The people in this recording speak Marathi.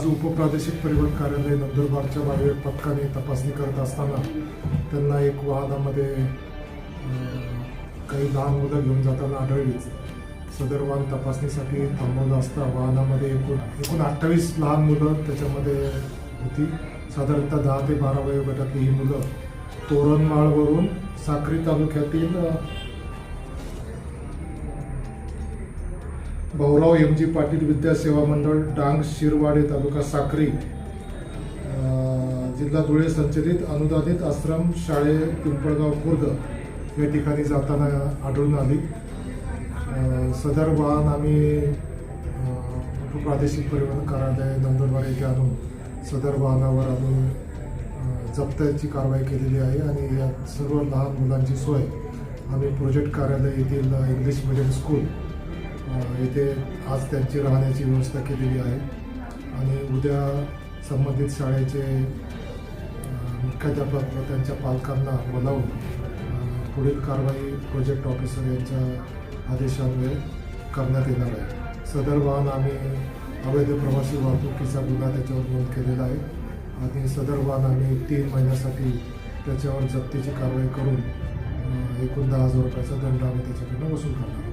उपप्रादेशिक परिवहन कार्यालय नंदुरबारच्या बाहेर पथकाने तपासणी करत असताना त्यांना एक वाहनामध्ये काही लहान मुलं घेऊन जाताना आढळलीच. सदर वाहन तपासणीसाठी थांबवलं असता वाहनामध्ये एकूण 28 लहान मुलं त्याच्यामध्ये होती. साधारणतः 10 ते 12 वयोगटातली ही मुलं तोरणमाळवरून साक्री तालुक्यातील भाऊराव एम.जी. पाटील विद्या सेवा मंडळ डांग शिरवाडे तालुका साक्री जिल्हा धुळे संचलित अनुदानित आश्रम शाळे पिंपळगाव खुर्द या ठिकाणी जाताना आढळून आली. सदर वाहन आम्ही उपप्रादेशिक परिवहन कार्यालय नंदुरबार येथे आणून सदर वाहनावर आम्ही जप्ताची कारवाई केलेली आहे आणि या सर्व लहान मुलांची सोय आम्ही प्रोजेक्ट कार्यालय येथील इंग्लिश मिडियम स्कूल येथे आज त्यांची राहण्याची व्यवस्था केलेली आहे आणि उद्या संबंधित शाळेचे मुख्याध्यापक व त्यांच्या पालकांना बोलावून पुढील कारवाई प्रोजेक्ट ऑफिसर यांच्या आदेशान्वये करण्यात येणार आहे. सदर वाहन आम्ही अवैध प्रवासी वाहतुकीचा गुन्हा त्याच्यावर नोंद केलेला आहे आणि सदर वाहन आम्ही 3 महिन्यासाठी त्याच्यावर जप्तीची कारवाई करून एकूण 10,000 रुपयाचा दंड आम्ही त्याच्याकडनं वसूल करणार.